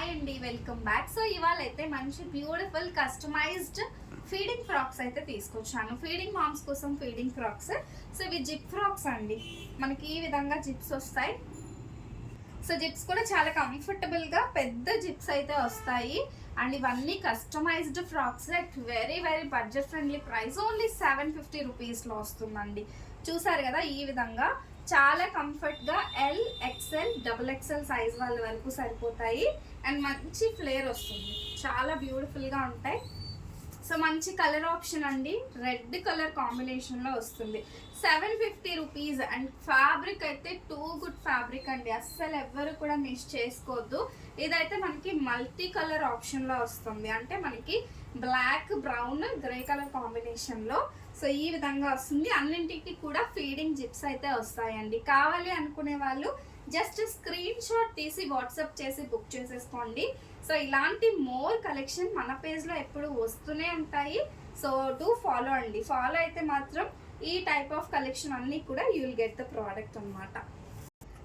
Hi అండి, welcome back. So ఇవాళ అయితే మంచి బ్యూటిఫుల్ కస్టమైజ్డ్ ఫీడింగ్ ఫ్రాక్స్ అయితే తీసుకొచ్చాను. ఫీడింగ్ మామ్స్ కోసం ఫీడింగ్ ఫ్రాక్స్. సో ఇవి జిప్ ఫ్రాక్స్ అండి. మనకి ఈ విధంగా జిప్స్ వస్తాయి. సో జిప్స్ కూడా చాలా కంఫర్టబుల్గా పెద్ద జిప్స్ అయితే వస్తాయి. అండ్ ఇవన్నీ customized frocks at very very budget friendly price. Only 750 రూపీస్లో వస్తుందండి. చూసారు కదా, ఈ విధంగా చాలా కంఫర్ట్గా L, XL, double XL size వాళ్ళ వరకు సరిపోతాయి. అండ్ మంచి ఫ్లేర్ వస్తుంది, చాలా బ్యూటిఫుల్గా ఉంటాయి. సో మంచి కలర్ ఆప్షన్ అండి, రెడ్ కలర్ కాంబినేషన్లో వస్తుంది. 750 రూపీస్. అండ్ ఫ్యాబ్రిక్ అయితే టూ గుడ్ ఫ్యాబ్రిక్ అండి, అస్సలు ఎవ్వరు కూడా మిస్ చేసుకోవద్దు. ఇదైతే మనకి మల్టీ కలర్ ఆప్షన్లో వస్తుంది, అంటే మనకి బ్లాక్, బ్రౌన్, గ్రే కలర్ కాంబినేషన్లో. సో ఈ విధంగా వస్తుంది. అన్నింటికి కూడా ఫీడింగ్ జిప్స్ అయితే వస్తాయండి. కావాలి అనుకునే వాళ్ళు జస్ట్ స్క్రీన్ షాట్ తీసి వాట్సాప్ చేసి బుక్ చేసేసుకోండి. సో ఇలాంటి మోర్ కలెక్షన్ మన పేజ్లో ఎప్పుడు వస్తూనే ఉంటాయి. సో డూ ఫాలో అండి. ఫాలో అయితే మాత్రం ఈ టైప్ ఆఫ్ కలెక్షన్ అన్నీ కూడా you will get the product అనమాట.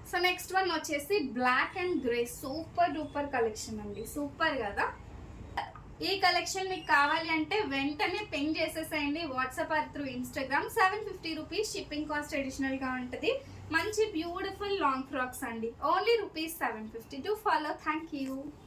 సో నెక్స్ట్ వన్ వచ్చేసి black and grey, super duper collection అండి. సూపర్ కదా. ఈ కలెక్షన్ మీకు కావాలి అంటే వెంటనే పింగ్ చేసేసేయండి WhatsApp or through Instagram. 750 rupees shipping cost అడిషనల్గా ఉంటుంది. మంచి బ్యూటిఫుల్ లాంగ్ ఫ్రాక్స్ అండి, only rupees 750. To follow. Thank you.